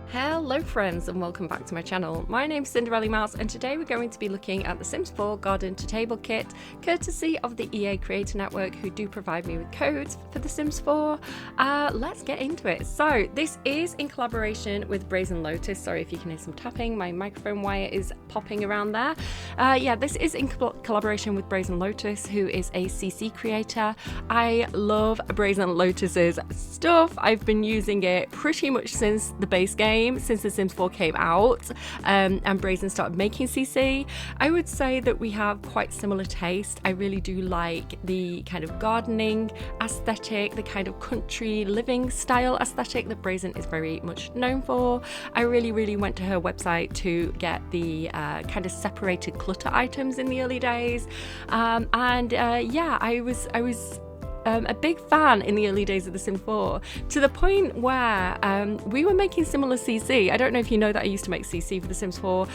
Hello friends and welcome back to my channel. My name's Cinderellimouse and today we're going to be looking at the Sims 4 Garden to Table kit, courtesy of the EA Creator Network, who do provide me with codes for the Sims 4. Let's get into it. So this is in collaboration with BrazenLotus. Sorry if you can hear some tapping, my microphone wire is popping around there. Yeah, this is in collaboration with BrazenLotus, who is a CC creator. I love BrazenLotus's stuff. I've been using it pretty much since the base game, since The Sims 4 came out, and Brazen started making CC. I would say that we have quite similar taste. I really do like the kind of gardening aesthetic, the kind of country living style aesthetic that Brazen is very much known for. I really went to her website to get the kind of separated clutter items in the early days, yeah, I was a big fan in the early days of The Sims 4, to the point where we were making similar CC. I don't know if you know that I used to make CC for The Sims 4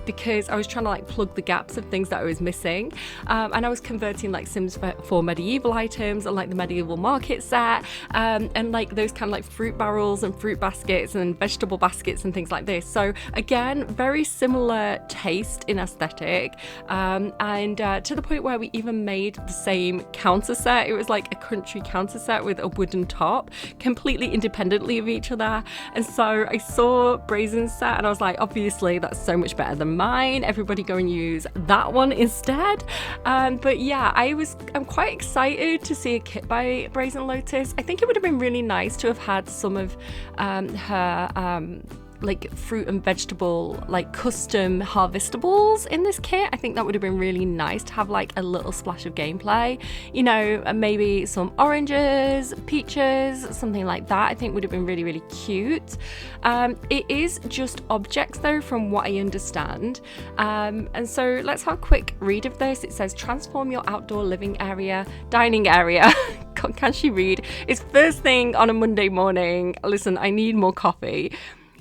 because I was trying to like plug the gaps of things that I was missing, and I was converting like Sims 4 medieval items and like the medieval market set, and like those kind of like fruit barrels and fruit baskets and vegetable baskets and things like this. So again, very similar taste in aesthetic, and to the point where we even made the same counter set. It was like a country counter set with a wooden top, completely independently of each other. And so I saw Brazen's set and I was like, obviously that's so much better than mine, everybody go and use that one instead. But yeah, I'm quite excited to see a kit by BrazenLotus. I think it would have been really nice to have had some of her like fruit and vegetable like custom harvestables in this kit. I think that would have been really nice to have like a little splash of gameplay, you know, and maybe some oranges, peaches, something like that. I think would have been really cute. It is just objects though, from what I understand, and so let's have a quick read of this. It says transform your outdoor living area, dining area. Can she read? It's first thing on a Monday morning. Listen, I need more coffee.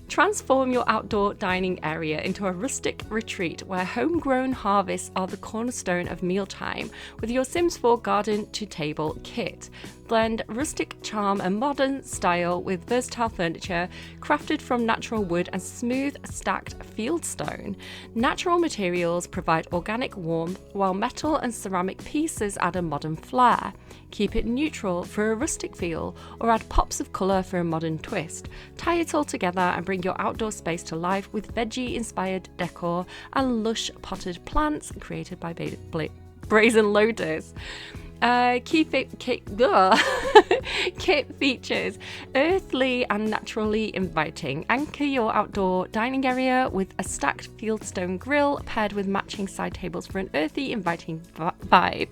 Transform your outdoor dining area into a rustic retreat where homegrown harvests are the cornerstone of mealtime with your Sims 4 Garden to Table kit. Blend rustic charm and modern style with versatile furniture crafted from natural wood and smooth stacked fieldstone. Natural materials provide organic warmth, while metal and ceramic pieces add a modern flair. Keep it neutral for a rustic feel, or add pops of colour for a modern twist. Tie it all together and bring your outdoor space to life with veggie-inspired decor and lush potted plants created by BrazenLotus. Kit features earthly and naturally inviting. Anchor your outdoor dining area with a stacked fieldstone grill paired with matching side tables for an earthy, inviting vibe.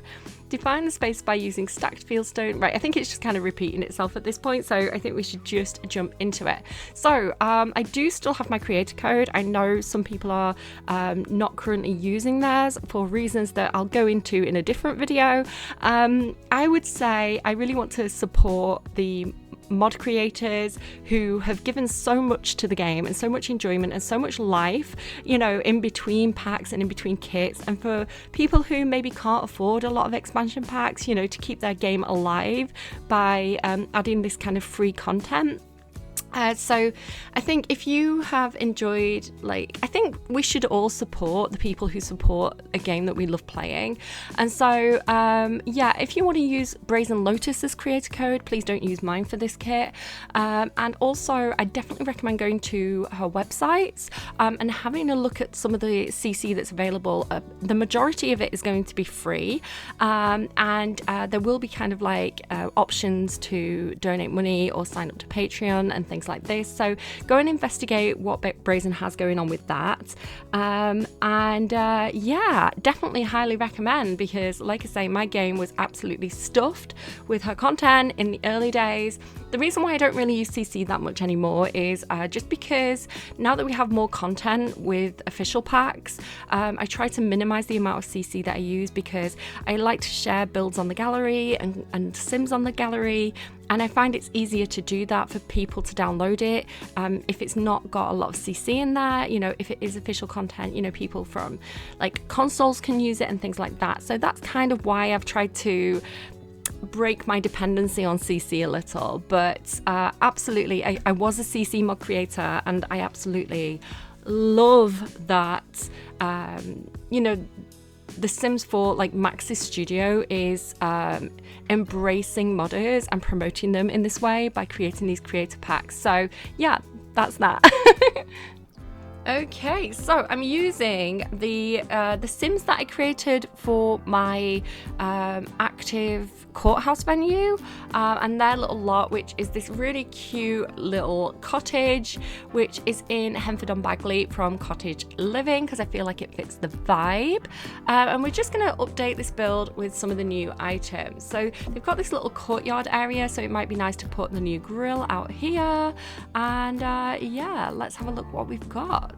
Define the space by using stacked fieldstone. Right, I think it's just kind of repeating itself at this point, so I think we should just jump into it. So I do still have my creator code. I know some people are not currently using theirs for reasons that I'll go into in a different video. I would say I really want to support the mod creators who have given so much to the game and so much enjoyment and so much life, you know, in between packs and in between kits, and for people who maybe can't afford a lot of expansion packs, you know, to keep their game alive by adding this kind of free content. So I think if you have enjoyed, like, I think we should all support the people who support a game that we love playing. And so yeah, if you want to use BrazenLotus's creator code, please don't use mine for this kit. And also I definitely recommend going to her websites and having a look at some of the CC that's available. The majority of it is going to be free, and there will be kind of like options to donate money or sign up to Patreon and things like this. So go and investigate what Brazen has going on with that. Yeah, definitely highly recommend, because like I say, my game was absolutely stuffed with her content in the early days. The reason why I don't really use CC that much anymore is just because now that we have more content with official packs, I try to minimize the amount of CC that I use, because I like to share builds on the gallery and Sims on the gallery, and I find it's easier to do that for people to download it if it's not got a lot of CC in there. You know, if it is official content, you know, people from like consoles can use it and things like that. So that's kind of why I've tried to break my dependency on CC a little, but absolutely, I was a CC mod creator, and I absolutely love that, you know, The Sims 4, like Maxis Studio, is embracing modders and promoting them in this way by creating these creator packs. So yeah, that's that. Okay, so I'm using the Sims that I created for my active courthouse venue, and their little lot, which is this really cute little cottage, which is in Henford-on-Bagley from Cottage Living, because I feel like it fits the vibe. And we're just going to update this build with some of the new items. So they've got this little courtyard area, so it might be nice to put the new grill out here. And yeah, let's have a look what we've got.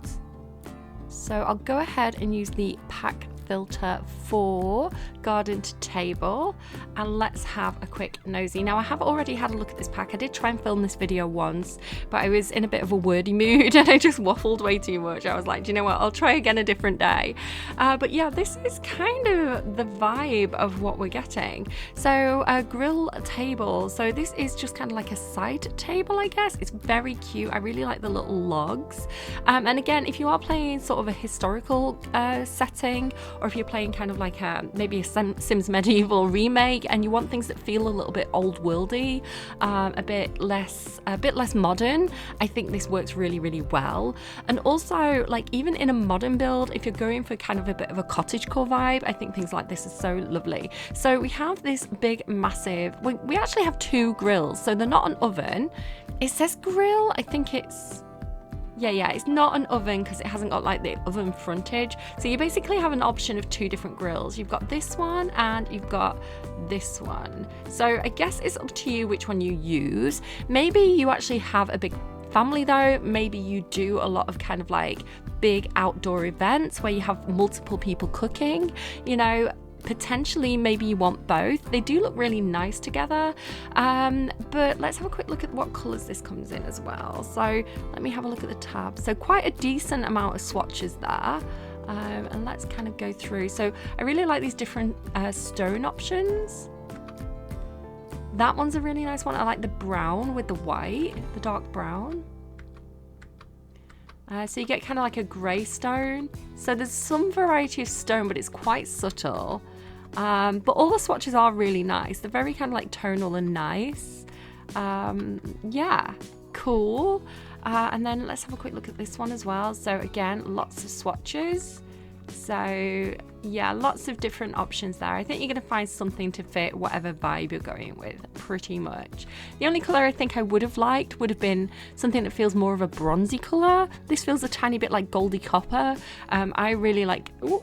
So I'll go ahead and use the pack filter for garden to table, and let's have a quick nosy. Now I have already had a look at this pack. I did try and film this video once, but I was in a bit of a wordy mood and I just waffled way too much. I was like, do you know what, I'll try again a different day. But yeah, this is kind of the vibe of what we're getting. So a grill table, so this is just kind of like a side table, I guess. It's very cute. I really like the little logs, and again, if you are playing sort of a historical setting, or if you're playing kind of like maybe a Sims Medieval remake and you want things that feel a little bit old worldy, a bit less modern, I think this works really, really well. And also, like, even in a modern build, if you're going for kind of a bit of a cottagecore vibe, I think things like this is so lovely. So we have this big, massive, we actually have two grills, so they're not an oven. It says grill, I think it's, yeah, it's not an oven because it hasn't got like the oven frontage. So you basically have an option of two different grills. You've got this one and you've got this one. So I guess it's up to you which one you use. Maybe you actually have a big family though. Maybe you do a lot of kind of like big outdoor events where you have multiple people cooking, you know. Potentially maybe you want both. They do look really nice together, but let's have a quick look at what colors this comes in as well. So let me have a look at the tab. So quite a decent amount of swatches there, and let's kind of go through. So I really like these different stone options. That one's a really nice one. I like the brown with the white, the dark brown. So you get kind of like a grey stone. So there's some variety of stone, but it's quite subtle. But all the swatches are really nice. They're very kind of like tonal and nice. Yeah, cool. And then let's have a quick look at this one as well. So again, lots of swatches. So yeah, lots of different options there. I think you're going to find something to fit whatever vibe you're going with, pretty much. The only colour I think I would have liked would have been something that feels more of a bronzy colour. This feels a tiny bit like goldy copper. I really like, ooh,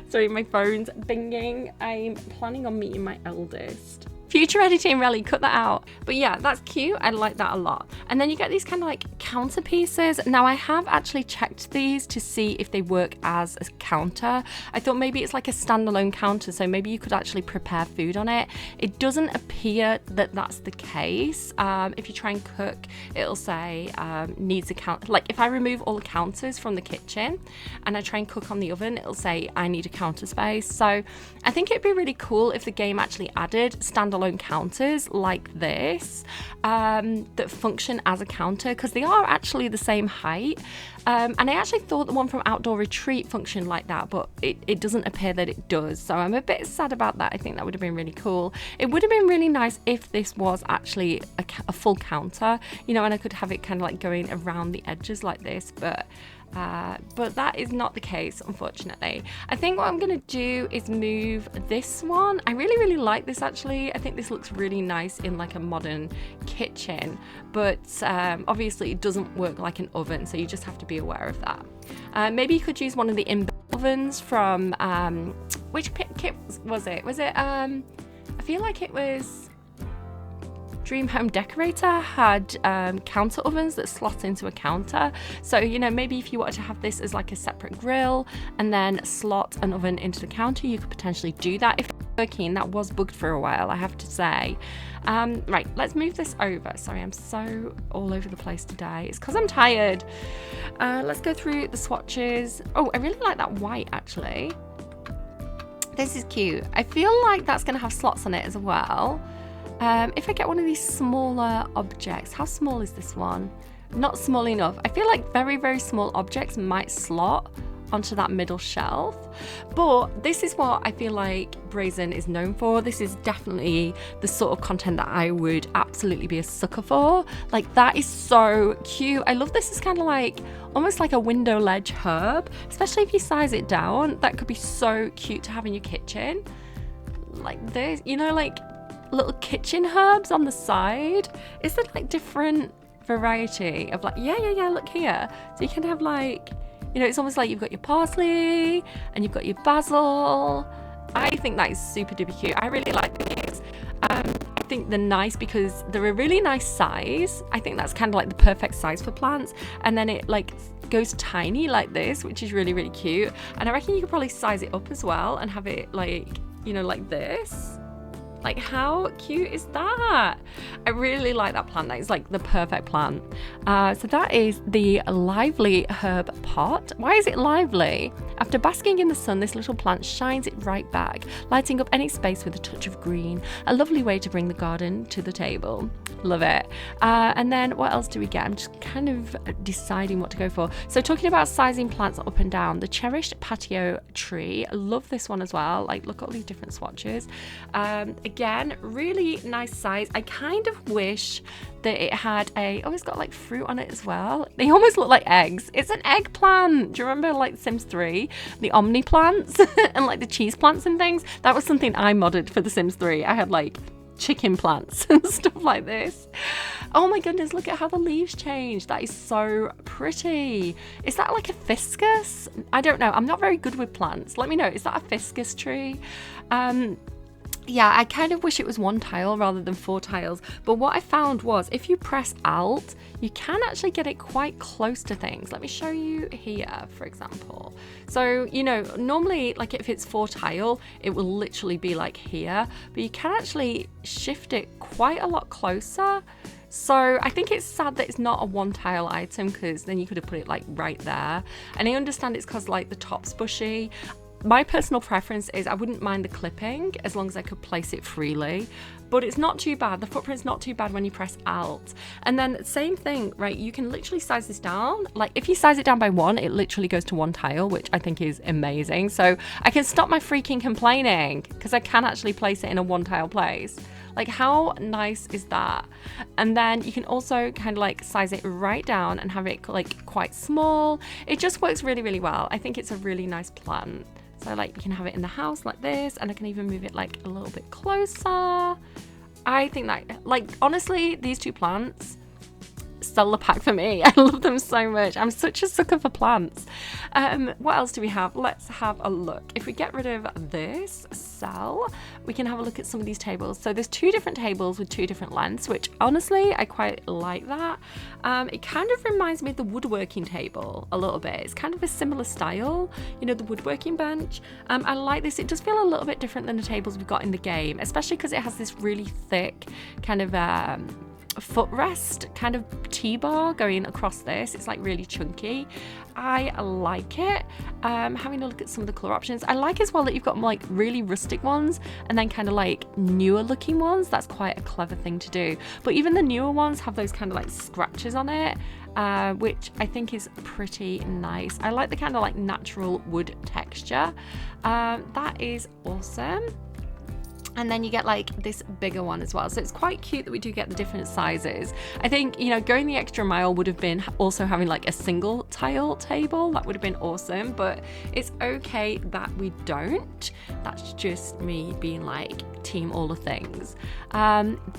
sorry, my phone's binging. I'm planning on meeting my eldest. Future editing, really, cut that out. But yeah, that's cute. I like that a lot. And then you get these kind of like counter pieces. Now I have actually checked these to see if they work as a counter. I thought maybe it's like a standalone counter, so maybe you could actually prepare food on it. It doesn't appear that that's the case. If you try and cook, it'll say needs a counter. Like if I remove all the counters from the kitchen and I try and cook on the oven, it'll say I need a counter space. So I think it'd be really cool if the game actually added standalone counters like this that function as a counter, because they are actually the same height, and I actually thought the one from Outdoor Retreat functioned like that, but it doesn't appear that it does, so I'm a bit sad about that. I think that would have been really cool. It would have been really nice if this was actually a full counter, you know, and I could have it kind of like going around the edges like this, but that is not the case, unfortunately. I think what I'm going to do is move this one. I really, really like this actually. I think this looks really nice in like a modern kitchen, but obviously it doesn't work like an oven, so you just have to be aware of that. Maybe you could use one of the inbuilt ovens from, which kit was it? Was it, I feel like it was Dream Home Decorator had counter ovens that slot into a counter. So, you know, maybe if you wanted to have this as like a separate grill and then slot an oven into the counter, you could potentially do that. If it's working, that was bugged for a while, I have to say. Right, let's move this over. Sorry, I'm so all over the place today. It's because I'm tired. Let's go through the swatches. Oh, I really like that white actually. This is cute. I feel like that's going to have slots on it as well. If I get one of these smaller objects, how small is this one? Not small enough. I feel like very, very small objects might slot onto that middle shelf, but this is what I feel like Brazen is known for. This is definitely the sort of content that I would absolutely be a sucker for. Like, that is so cute. I love this. It's kind of like almost like a window ledge herb, especially if you size it down. That could be so cute to have in your kitchen, like this, you know, like little kitchen herbs on the side. Is there like different variety of like, yeah, look here. So you can have like, you know, it's almost like you've got your parsley and you've got your basil. I think that is super duper cute. I really like these. I think they're nice because they're a really nice size. I think that's kind of like the perfect size for plants. And then it like goes tiny like this, which is really, really cute. And I reckon you could probably size it up as well and have it like, you know, like this. Like, how cute is that? I really like that plant. That is like the perfect plant. So that is the lively herb pot. Why is it lively? After basking in the sun, this little plant shines it right back, lighting up any space with a touch of green. A lovely way to bring the garden to the table. Love it. And then what else do we get? I'm just kind of deciding what to go for. So talking about sizing plants up and down, the cherished patio tree. I love this one as well. Like, look at all these different swatches. Again, really nice size. I kind of wish that it had it's got like fruit on it as well. They almost look like eggs. It's an eggplant. Do you remember like Sims 3? The Omni plants and like the cheese plants and things? That was something I modded for the Sims 3. I had like chicken plants and stuff like this. Oh my goodness, look at how the leaves change. That is so pretty. Is that like a fiscus? I don't know. I'm not very good with plants. Let me know. Is that a fiscus tree? Yeah, I kind of wish it was one tile rather than 4 tiles. But what I found was if you press Alt, you can actually get it quite close to things. Let me show you here, for example. So, you know, normally like if it's 4 tile, it will literally be like here, but you can actually shift it quite a lot closer. So I think it's sad that it's not a 1 tile item, because then you could have put it like right there. And I understand it's because like the top's bushy. My personal preference is I wouldn't mind the clipping as long as I could place it freely, but it's not too bad. The footprint's not too bad when you press Alt. And then same thing, right? You can literally size this down. Like if you size it down by 1, it literally goes to 1 tile, which I think is amazing. So I can stop my freaking complaining because I can actually place it in a 1 tile place. Like, how nice is that? And then you can also kind of like size it right down and have it like quite small. It just works really, really well. I think it's a really nice plant. So like you can have it in the house like this, and I can even move it like a little bit closer. I think that, like, honestly, these 2 plants sell the pack for me. I love them so much. I'm such a sucker for plants. What else do we have? Let's have a look. If we get rid of this cell, we can have a look at some of these tables. So there's 2 different tables with 2 different lengths, which honestly I quite like that. It kind of reminds me of the woodworking table a little bit. It's kind of a similar style, you know, the woodworking bench. I like this. It does feel a little bit different than the tables we've got in the game, especially because it has this really thick kind of footrest kind of T-bar going across this. It's like really chunky. I like it. Having a look at some of the color options, I like as well that you've got like really rustic ones and then kind of like newer looking ones. That's quite a clever thing to do. But even the newer ones have those kind of like scratches on it, which I think is pretty nice. I like the kind of like natural wood texture. That is awesome. And then you get like this bigger one as well. So it's quite cute that we do get the different sizes. I think, you know, going the extra mile would have been also having like a single tile table. That would have been awesome, but it's okay that we don't. That's just me being like team all the things.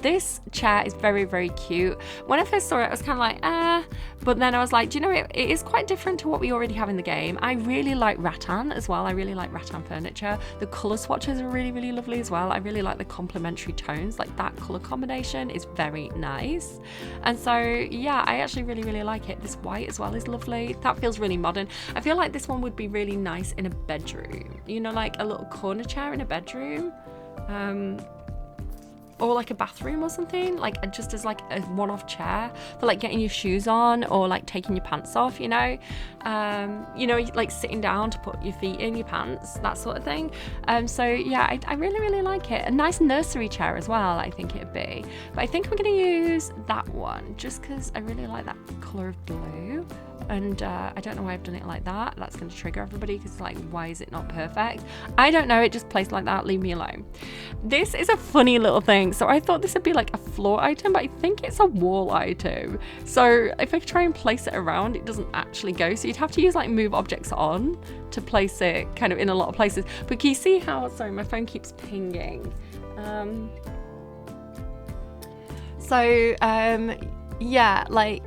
This chair is very, very cute. When I first saw it, I was kind of like, but then I was like, do you know, it is quite different to what we already have in the game. I really like rattan as well. I really like rattan furniture. The color swatches are really, really lovely as well. I really like the complementary tones. Like that color combination is very nice. And so, yeah, I actually really, really like it. This white as well is lovely. That feels really modern. I feel like this one would be really nice in a bedroom. You know, like a little corner chair in a bedroom. or like a bathroom or something, like just as like a one-off chair for like getting your shoes on or like taking your pants off, you know, like sitting down to put your feet in your pants, that sort of thing. So yeah, I really like it. A nice nursery chair as well, I think it'd be, but I think I'm going to use that one just because I really like that colour of blue. And I don't know why I've done it like that. That's going to trigger everybody because like, why is it not perfect? I don't know, it just placed like that, leave me alone. This is a funny little thing. So I thought this would be like a floor item, but I think it's a wall item. So if I try and place it around, it doesn't actually go. So you'd have to use like move objects on to place it kind of in a lot of places. But can you see how, sorry, my phone keeps pinging. Yeah, like,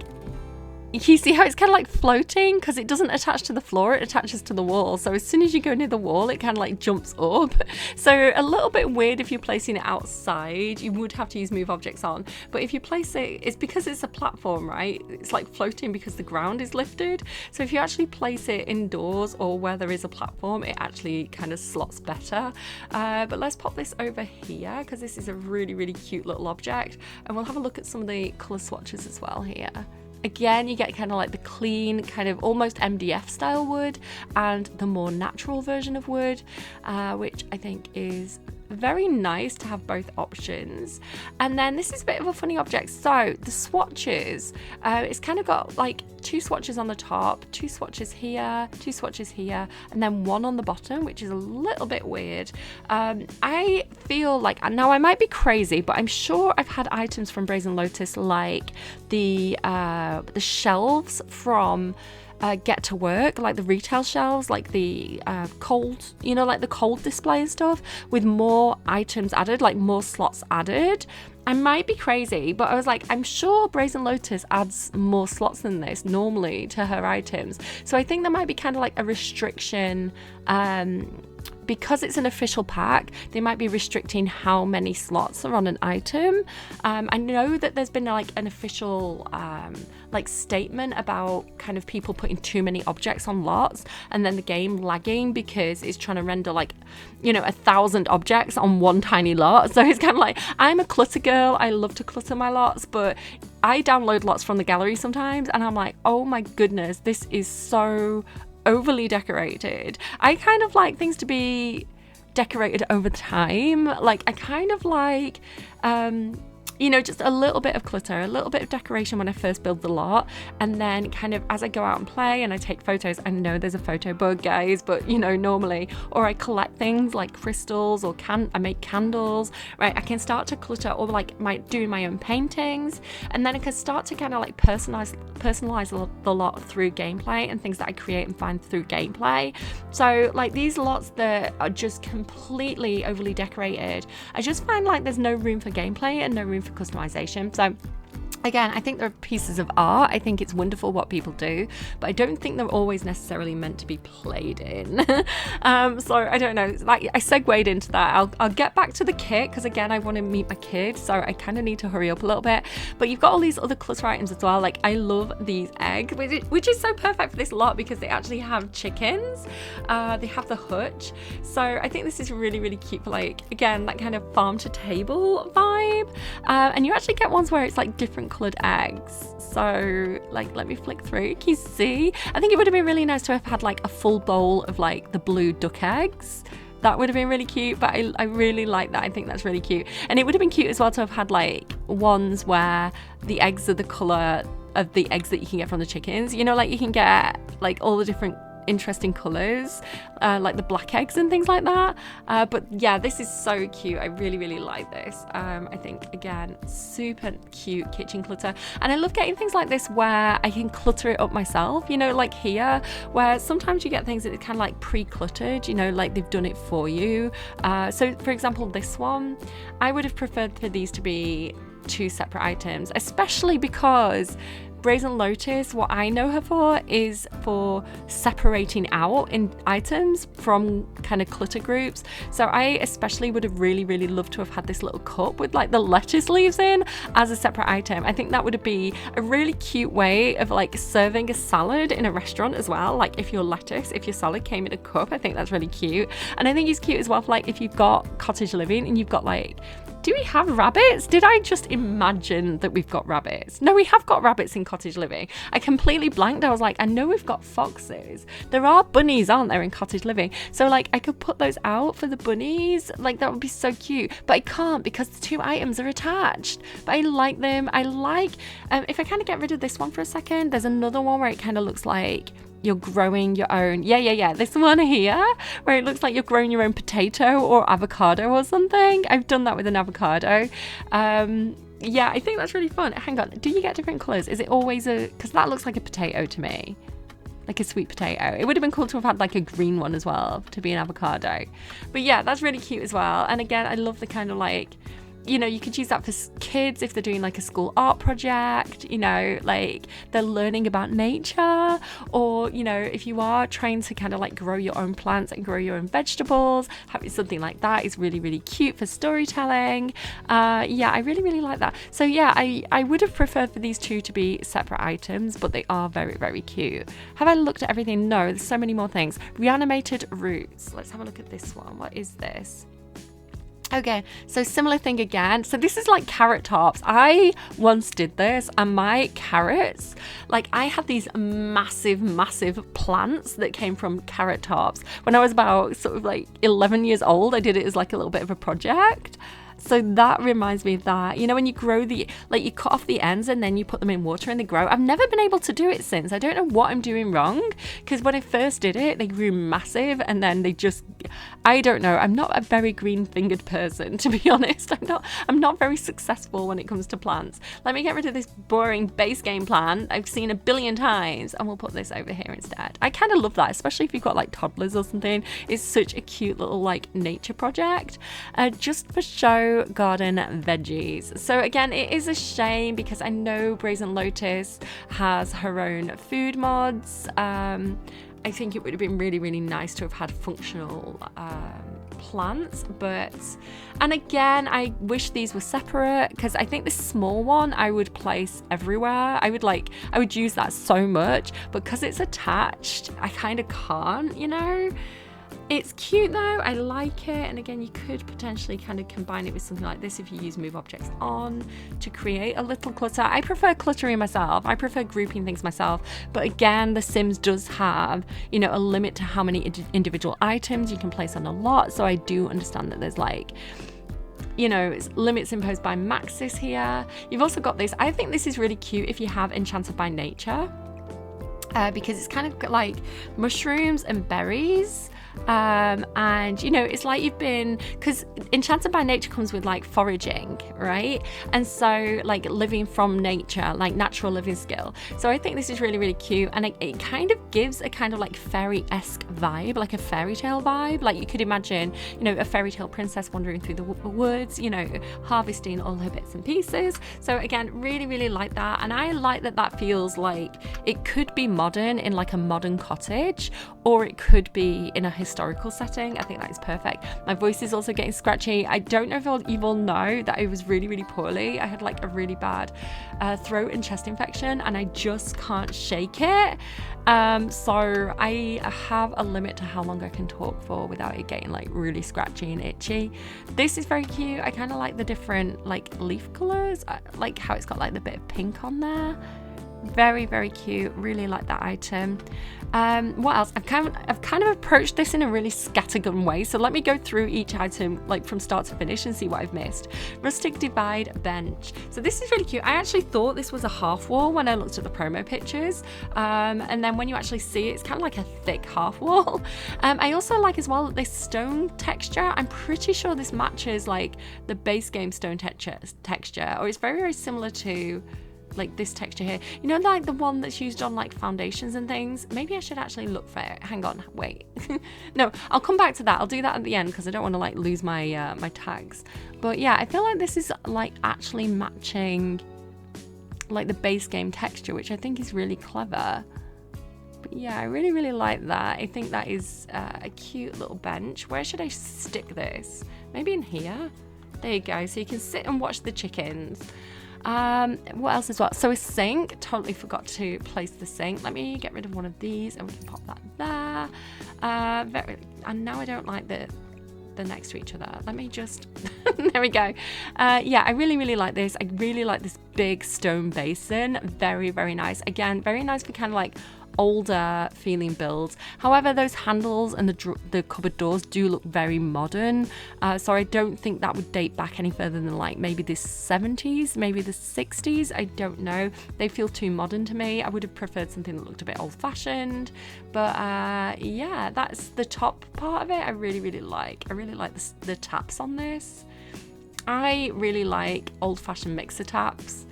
you see how it's kind of like floating because it doesn't attach to the floor, it attaches to the wall. So as soon as you go near the wall, it kind of like jumps up. So a little bit weird if you're placing it outside. You would have to use move objects on. But if you place it, it's because it's a platform, right? It's like floating because the ground is lifted. So if you actually place it indoors or where there is a platform, it actually kind of slots better. But let's pop this over here because this is a really cute little object. And we'll have a look at some of the colour swatches as well here. Again, you get kind of like the clean, kind of almost MDF style wood and the more natural version of wood, which I think is very nice to have both options. And then this is a bit of a funny object. So the swatches, it's kind of got like 2 swatches on the top, 2 swatches here, 2 swatches here, and then 1 on the bottom, which is a little bit weird. I feel like, now I might be crazy, but I'm sure I've had items from BrazenLotus like the shelves from Get to Work, like the retail shelves, like the cold, you know, like the cold display and stuff, with more items added, like more slots added. I might be crazy, but I was like, I'm sure BrazenLotus adds more slots than this normally to her items. So I think there might be kind of like a restriction, because it's an official pack, they might be restricting how many slots are on an item. I know that there's been like an official like statement about kind of people putting too many objects on lots and then the game lagging because it's trying to render like, you know, 1,000 objects on one tiny lot. So it's kind of like, I'm a clutter girl, I love to clutter my lots, but I download lots from the gallery sometimes and I'm like, oh my goodness, this is so overly decorated. I kind of like things to be decorated over time. Like I kind of like you know, just a little bit of clutter, a little bit of decoration when I first build the lot, and then kind of as I go out and play and I take photos. I know there's a photo bug, guys, but you know, normally, or I collect things like crystals, or I make candles, right? I can start to clutter, or like do my own paintings, and then I can start to kind of like personalize the lot through gameplay and things that I create and find through gameplay. So like these lots that are just completely overly decorated, I just find like there's no room for gameplay and no room for customization. So again, I think they're pieces of art. I think it's wonderful what people do, but I don't think they're always necessarily meant to be played in. So I don't know, like I segued into that. I'll get back to the kit because again, I want to meet my kid, so I kind of need to hurry up a little bit. But you've got all these other clutter items as well. Like I love these eggs, which is so perfect for this lot because they actually have chickens. They have the hutch. So I think this is really cute for like, again, that kind of farm to table vibe. And you actually get ones where it's like different coloured eggs. So like, let me flick through. Can you see? I think it would have been really nice to have had like a full bowl of like the blue duck eggs. That would have been really cute, but I really like that. I think that's really cute. And it would have been cute as well to have had like ones where the eggs are the colour of the eggs that you can get from the chickens. You know, like you can get like all the different interesting colors, like the black eggs and things like that. But yeah, this is so cute. I really like this. I think again, super cute kitchen clutter, and I love getting things like this where I can clutter it up myself, you know, like here where sometimes you get things that are kind of like pre-cluttered, you know, like they've done it for you. So for example, this one, I would have preferred for these to be 2 separate items, especially because BrazenLotus, what I know her for is for separating out in items from kind of clutter groups. So I especially would have really loved to have had this little cup with like the lettuce leaves in as a separate item. I think that would be a really cute way of like serving a salad in a restaurant as well. Like if your salad came in a cup, I think that's really cute. And I think it's cute as well for like if you've got cottage living and you've got like do we have rabbits? Did I just imagine that we've got rabbits? No, we have got rabbits in cottage living. I completely blanked. I was like, I know we've got foxes. There are bunnies, aren't there, in cottage living? So like I could put those out for the bunnies. Like that would be so cute. But I can't because the 2 items are attached. But I like them. I like, if I kind of get rid of this one for a second, there's another one where it kind of looks like you're growing your own, this one here where it looks like you're growing your own potato or avocado or something. I've done that with an avocado. Yeah, I think that's really fun. Hang on, do you get different colors? Is it always because that looks like a potato to me, like a sweet potato. It would have been cool to have had like a green one as well to be an avocado. But yeah, that's really cute as well. And again, I love the kind of like, you know, you could use that for kids if they're doing like a school art project, you know, like they're learning about nature, or, you know, if you are trying to kind of like grow your own plants and grow your own vegetables, having something like that is really, really cute for storytelling. Yeah, I really, really like that. So yeah, I would have preferred for these two to be separate items, but they are very, very cute. Have I looked at everything? No, there's so many more things. Reanimated roots. Let's have a look at this one. What is this? Okay, so similar thing again. So this is like carrot tops. I once did this, and my carrots, like I had these massive plants that came from carrot tops. When I was about sort of like 11 years old, I did it as like a little bit of a project. So that reminds me of that, you know, when you grow like you cut off the ends and then you put them in water and they grow. I've never been able to do it since. I don't know what I'm doing wrong, because when I first did it, they grew massive and then they just, I don't know. I'm not a very green fingered person, to be honest. I'm not very successful when it comes to plants. Let me get rid of this boring base game plant I've seen a billion times, and we'll put this over here instead. I kind of love that, especially if you've got like toddlers or something. It's such a cute little like nature project, just for show garden veggies. So again, it is a shame because I know BrazenLotus has her own food mods. I think it would have been really, really nice to have had functional plants, and again, I wish these were separate, because I think this small one I would place everywhere. I would use that so much, but because it's attached, I kind of can't, you know. It's cute though, I like it, and again, you could potentially kind of combine it with something like this if you use move objects on to create a little clutter. I prefer cluttering myself, I prefer grouping things myself, but again, The Sims does have, you know, a limit to how many individual items you can place on a lot, so I do understand that there's like, you know, limits imposed by Maxis here. You've also got this, I think this is really cute if you have Enchanted by Nature, because it's kind of like mushrooms and berries. And you know, it's like you've been, because Enchanted by Nature comes with like foraging, right? And so like living from nature, like natural living skill. So I think this is really, really cute, and it kind of gives a kind of like fairy-esque vibe, like a fairy tale vibe. Like you could imagine, you know, a fairy tale princess wandering through the woods, you know, harvesting all her bits and pieces. So again, really, really like that, and I like that that feels like it could be modern in like a modern cottage, or it could be in a historical setting. I think that is perfect. My voice is also getting scratchy. I don't know if you all know that I was really, really poorly. I had like a really bad throat and chest infection, and I just can't shake it. So I have a limit to how long I can talk for without it getting like really scratchy and itchy. This is very cute. I kind of like the different like leaf colors. I like how it's got like the bit of pink on there. Very, very cute. Really like that item. What else? I've kind of approached this in a really scattergun way, so let me go through each item like from start to finish and see what I've missed. Rustic Divide Bench. So this is really cute. I actually thought this was a half wall when I looked at the promo pictures, and then when you actually see it, it's kind of like a thick half wall. I also like as well this stone texture. I'm pretty sure this matches like the base game stone texture, or it's very, very similar to like this texture here, you know, like the one that's used on like foundations and things. Maybe I should actually look for it. Hang on, wait. No, I'll come back to that. I'll do that at the end because I don't want to like lose my my tags. But yeah, I feel like this is like actually matching like the base game texture, which I think is really clever. But yeah, I really, really like that. I think that is a cute little bench. Where should I stick this? Maybe in here. There you go, so you can sit and watch the chickens. What else as well? So a sink, totally forgot to place the sink. Let me get rid of one of these and we can pop that there. And now I don't like they're next to each other. Let me just, there we go. Yeah, I really like this. I really like this big stone basin. Very, very nice. Again, very nice for kind of like older feeling builds. However, those handles and the cupboard doors do look very modern, so I don't think that would date back any further than like maybe the 70s, maybe the 60s. I don't know, they feel too modern to me. I would have preferred something that looked a bit old-fashioned, but yeah, that's the top part of it. I really like the taps on this. I really like old-fashioned mixer taps.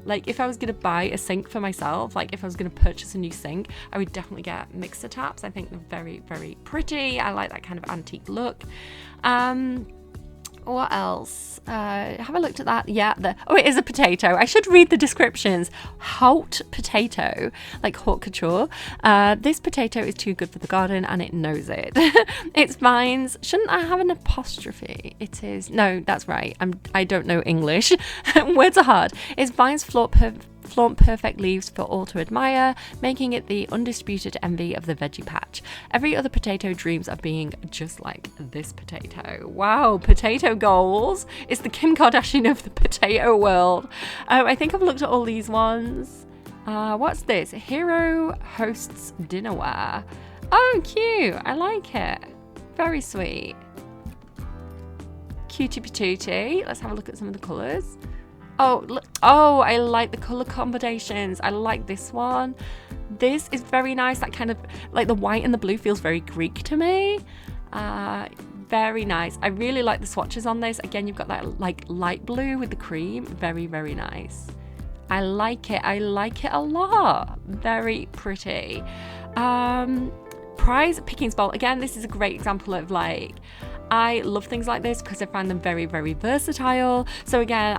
Like if I was going to buy a sink for myself, like if I was going to purchase a new sink, I would definitely get mixer taps. I think they're very pretty. I like that kind of antique look. What else? Have I looked at that? Yeah, oh, it is a potato. I should read the descriptions. Haute potato, like haute couture. This potato is too good for the garden and it knows it. Its vines, shouldn't I have an apostrophe? It is, no, that's right. I don't know English. Words are hard. Its vines flaunt perfect leaves for all to admire, making it the undisputed envy of the veggie patch. Every other potato dreams of being just like this potato. Wow, potato goals. It's the Kim Kardashian of the potato world. I think I've looked at all these ones. What's this? Hero hosts dinnerware. Oh, cute. I like it. Very sweet. Cutie patootie. Let's have a look at some of the colours. Oh, look. Oh, I like the colour combinations. I like this one. This is very nice. That kind of, like the white and the blue feels very Greek to me. Very nice. I really like the swatches on this. Again, you've got that like light blue with the cream. Very nice. I like it. I like it a lot. Very pretty. Prize pickings bowl. Again, this is a great example of like, I love things like this because I find them very versatile. So again,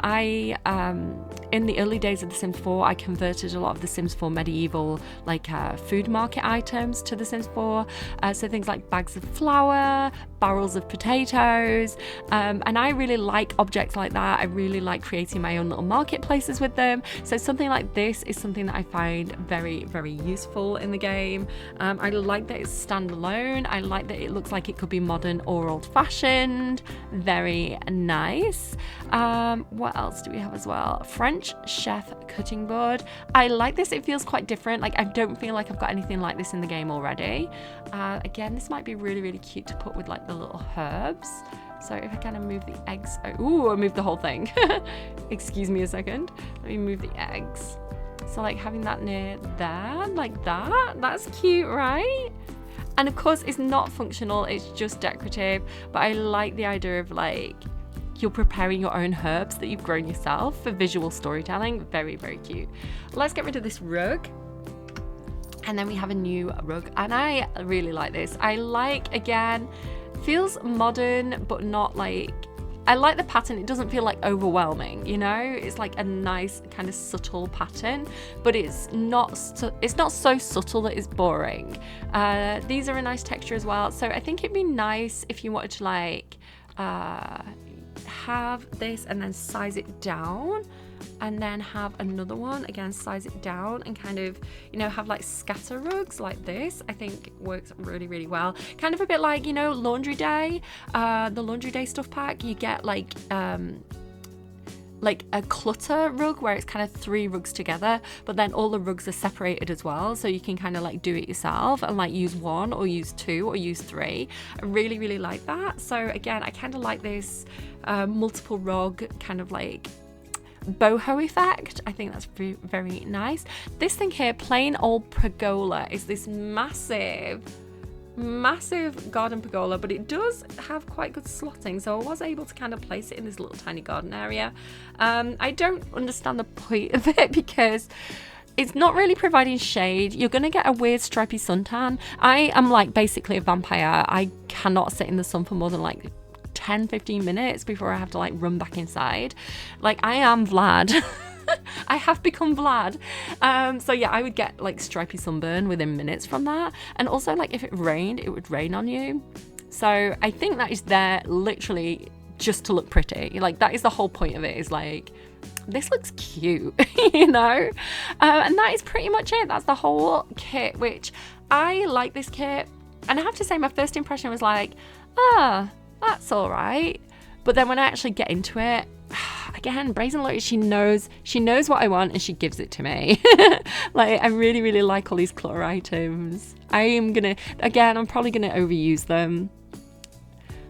in the early days of The Sims 4, I converted a lot of The Sims 4 medieval like food market items to The Sims 4. So things like bags of flour, barrels of potatoes, and I really like objects like that. I really like creating my own little marketplaces with them. So something like this is something that I find very useful in the game. I like that it's standalone. I like that it looks like it could be modern or old-fashioned. Very nice. What else do we have as well? French chef cutting board. I like this. It feels quite different. Like I don't feel like I've got anything like this in the game already. Again, this might be really cute to put with like the little herbs. So if I kind of move the eggs, ooh, I moved the whole thing. Excuse me a second. Let me move the eggs. So like having that near there, like that, that's cute, right? And of course it's not functional, it's just decorative, but I like the idea of like, you're preparing your own herbs that you've grown yourself for visual storytelling. Very cute. Let's get rid of this rug. And then we have a new rug, and I really like this. I like, again, feels modern, but not like, I like the pattern. It doesn't feel like overwhelming, you know? It's like a nice kind of subtle pattern, but it's not so subtle that it's boring. These are a nice texture as well. So I think it'd be nice if you wanted to like have this and then size it down, and then have another one, again, size it down and kind of, you know, have like scatter rugs like this. I think works really well. Kind of a bit like, you know, Laundry Day, the Laundry Day stuff pack. You get like a clutter rug where it's kind of 3 rugs together, but then all the rugs are separated as well, so you can kind of like do it yourself and like use 1 or use 2 or use 3. I really like that. So again, I kind of like this multiple rug kind of like boho effect. I think that's very nice. This thing here, plain old pergola, is this massive garden pergola, but it does have quite good slotting, so I was able to kind of place it in this little tiny garden area. I don't understand the point of it because it's not really providing shade. You're gonna get a weird stripy suntan. I am like basically a vampire. I cannot sit in the sun for more than like 10-15 minutes before I have to like run back inside. Like I am Vlad. I have become Vlad. So yeah, I would get like stripy sunburn within minutes from that. And also like if it rained, it would rain on you. So I think that is there literally just to look pretty. Like that is the whole point of it, is like, this looks cute, you know? And that is pretty much it. That's the whole kit, which I like this kit. And I have to say my first impression was like, that's all right. But then when I actually get into it, again, BrazenLotus, she knows what I want and she gives it to me. Like, I really, really like all these clutter items. I'm probably gonna overuse them.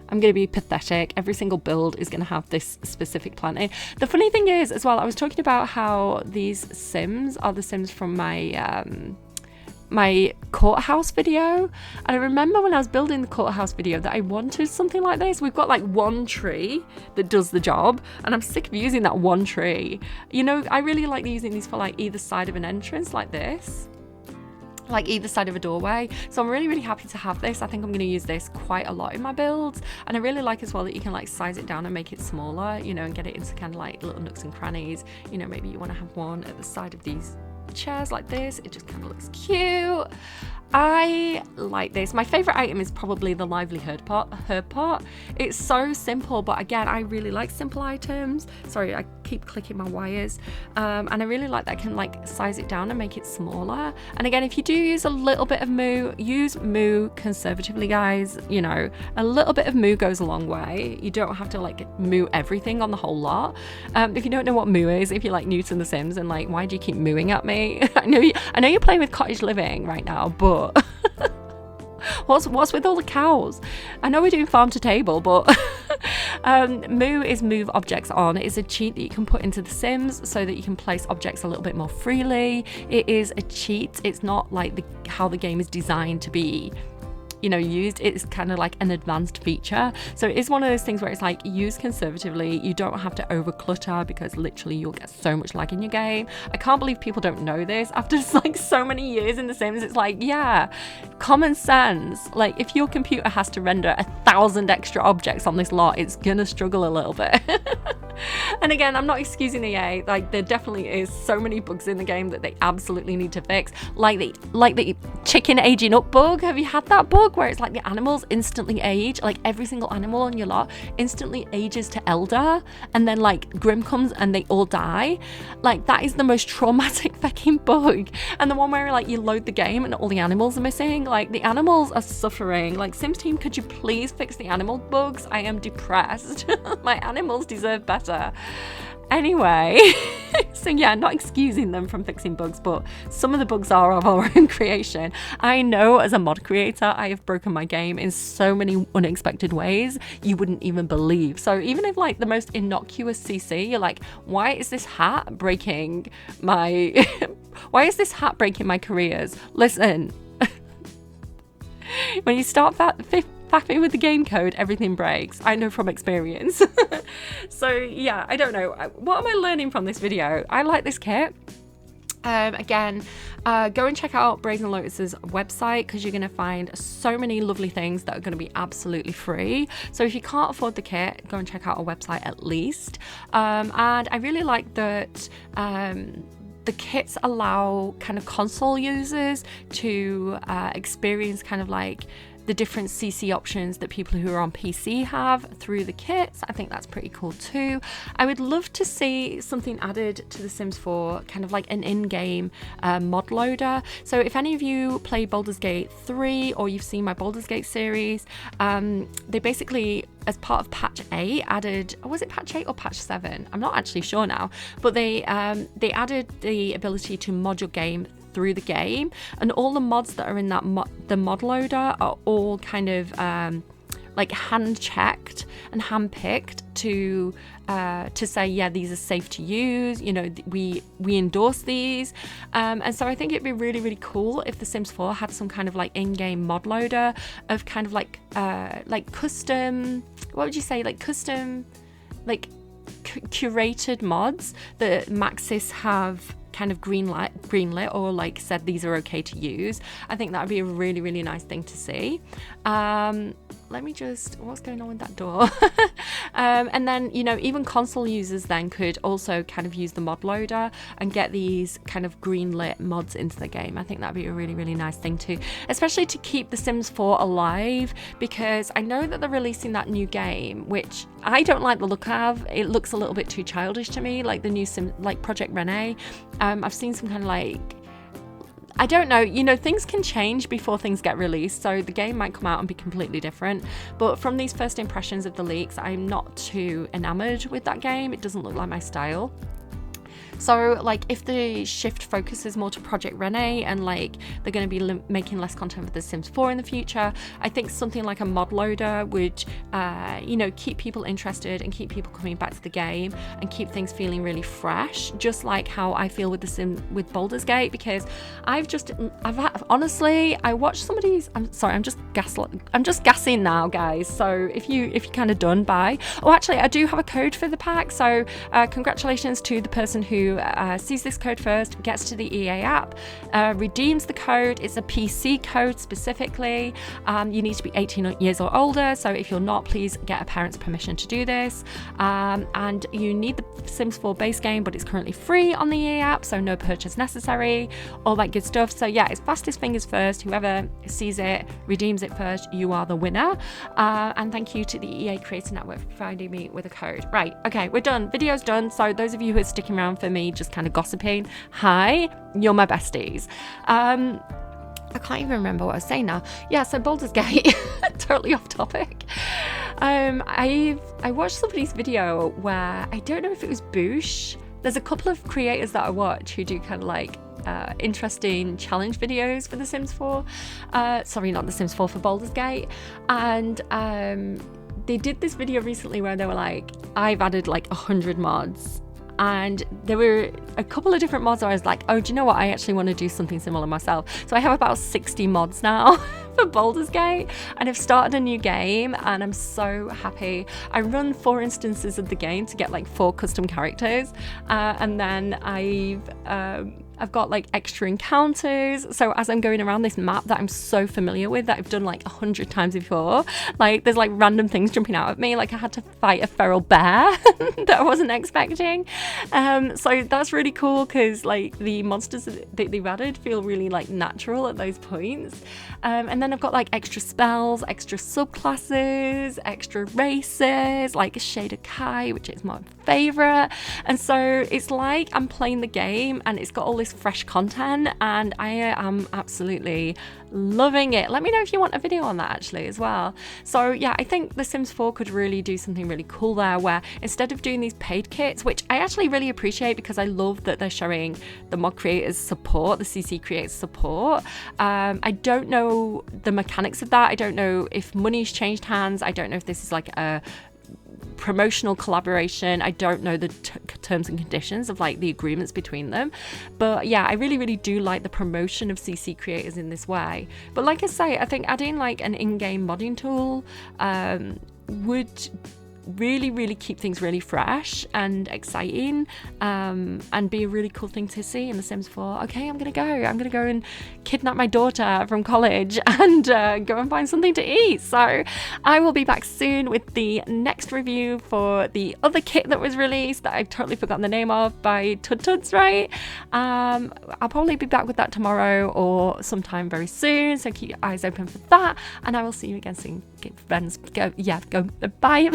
I'm going to be pathetic. Every single build is going to have this specific plant. The funny thing is, as well, I was talking about how these Sims are the Sims from my courthouse video, and I remember when I was building the courthouse video that I wanted something like this. We've got like one tree that does the job, and I'm sick of using that one tree. You know, I really like using these for like either side of an entrance like this, like either side of a doorway. So I'm really, really happy to have this. I think I'm going to use this quite a lot in my builds, and I really like as well that you can like size it down and make it smaller, you know, and get it into kind of like little nooks and crannies. You know, maybe you want to have one at the side of these chairs like this. It just kind of looks cute. I like this. My favorite item is probably the lively herb pot. It's so simple, but again, I really like simple items. Sorry, I keep clicking my wires. And I really like that I can like size it down and make it smaller. And again, if you do use a little bit of moo, use moo conservatively, guys. You know, a little bit of moo goes a long way. You don't have to like moo everything on the whole lot. If you don't know what moo is, if you're like new to The Sims and like, why do you keep mooing at me? I know you're playing with cottage living right now, but what's with all the cows? I know we're doing farm to table, but moo is move objects on. It's a cheat that you can put into The Sims so that you can place objects a little bit more freely. It is a cheat. It's not like how the game is designed to be, you know, used. It's kind of like an advanced feature. So it is one of those things where it's like used conservatively. You don't have to over clutter, because literally you'll get so much lag in your game. I can't believe people don't know this after like so many years in The Sims. It's like, yeah, common sense. Like, if your computer has to render 1,000 extra objects on this lot, it's gonna struggle a little bit. And again, I'm not excusing EA. Like, there definitely is so many bugs in the game that they absolutely need to fix. Like the chicken aging up bug. Have you had that bug where it's like the animals instantly age? Like, every single animal on your lot instantly ages to elder, and then like Grim comes and they all die. Like, that is the most traumatic fucking bug. And the one where like you load the game and all the animals are missing. Like, the animals are suffering. Like, Sims team, could you please fix the animal bugs? I am depressed. My animals deserve better. Anyway, so yeah, not excusing them from fixing bugs, but some of the bugs are of our own creation. I know as a mod creator, I have broken my game in so many unexpected ways you wouldn't even believe. So even if like the most innocuous CC, you're like, why is this hat breaking my why is this hat breaking my careers? Listen, when you start faffing with the game code, everything breaks. I know from experience. So yeah, I don't know. What am I learning from this video? I like this kit. Again, go and check out BrazenLotus's website, because you're going to find so many lovely things that are going to be absolutely free. So if you can't afford the kit, go and check out our website at least. And I really like that the kits allow kind of console users to experience kind of like the different CC options that people who are on PC have through the kits. I think that's pretty cool too. I would love to see something added to The Sims 4, kind of like an in-game mod loader. So if any of you play Baldur's Gate 3 or you've seen my Baldur's Gate series, they basically, as part of patch 8, added, was it patch 8 or patch 7? I'm not actually sure now, but they added the ability to mod your game through the game, and all the mods that are in that the mod loader are all kind of like hand checked and hand picked to say, yeah, these are safe to use, you know, we endorse these, and so I think it'd be really, really cool if The Sims 4 had some kind of like in-game mod loader of kind of like custom, what would you say, like custom, like curated mods that Maxis have kind of greenlit or like said these are okay to use. I think that would be a really, really nice thing to see. Let me just, what's going on with that door? And then, you know, even console users then could also kind of use the mod loader and get these kind of greenlit mods into the game. I think that'd be a really, really nice thing too, especially to keep The Sims 4 alive, because I know that they're releasing that new game, which I don't like the look of. It looks a little bit too childish to me, like the new Project Rene. I've seen some kind of like, I don't know, you know, things can change before things get released, so the game might come out and be completely different, but from these first impressions of the leaks, I'm not too enamored with that game. It doesn't look like my style. So like if the shift focuses more to Project Rene and like they're going to be making less content for The Sims 4 in the future, I think something like a mod loader would you know, keep people interested and keep people coming back to the game and keep things feeling really fresh, just like how I feel with Baldur's Gate, because honestly, I watched somebody's, I'm sorry, I'm just gassing now, guys, so if you're kind of done, bye. Oh, actually I do have a code for the pack, so congratulations to the person who sees this code first, gets to the EA app, redeems the code. It's a PC code specifically. You need to be 18 years or older, so if you're not, please get a parent's permission to do this. And you need the Sims 4 base game, but it's currently free on the EA app, so no purchase necessary, all that good stuff. So yeah, it's fastest fingers first. Whoever sees it, redeems it first, you are the winner. And thank you to the EA Creator Network for providing me with a code. Right, okay, we're done. Video's done. So those of you who are sticking around for me just kind of gossiping, hi, you're my besties. I can't even remember what I was saying now. Yeah, so Baldur's Gate, totally off topic. I watched somebody's video where, I don't know if it was Boosh. There's a couple of creators that I watch who do kind of like interesting challenge videos for The Sims 4. Sorry, not The Sims 4, for Baldur's Gate. And they did this video recently where they were like, I've added like 100 mods. And there were a couple of different mods where I was like, oh, do you know what? I actually want to do something similar myself. So I have about 60 mods now for Baldur's Gate, and I've started a new game and I'm so happy. I run 4 instances of the game to get like 4 custom characters, and then I've got like extra encounters. So as I'm going around this map that I'm so familiar with, that I've done like 100 times before, like there's like random things jumping out at me. Like I had to fight a feral bear that I wasn't expecting. So that's really cool because like the monsters that they've added feel really like natural at those points. And then I've got like extra spells, extra subclasses, extra races, like a Shader Kai, which is my favorite. And so it's like I'm playing the game and it's got all this fresh content, and I am absolutely loving it. Let me know if you want a video on that actually as well. So yeah, I think The Sims 4 could really do something really cool there, where instead of doing these paid kits, which I actually really appreciate because I love that they're showing the mod creators support, the CC creators support. I don't know the mechanics of that. I don't know if money's changed hands. I don't know if this is like a promotional collaboration. I don't know the terms and conditions of like the agreements between them, but yeah, I really do like the promotion of CC creators in this way. But like I say, I think adding like an in-game modding tool would really keep things really fresh and exciting, and be a really cool thing to see in The Sims 4. Okay, I'm gonna go and kidnap my daughter from college and go and find something to eat. So I will be back soon with the next review for the other kit that was released that I've totally forgotten the name of, by Tuds, right? I'll probably be back with that tomorrow or sometime very soon, so keep your eyes open for that, and I will see you again soon. Friends, go bye.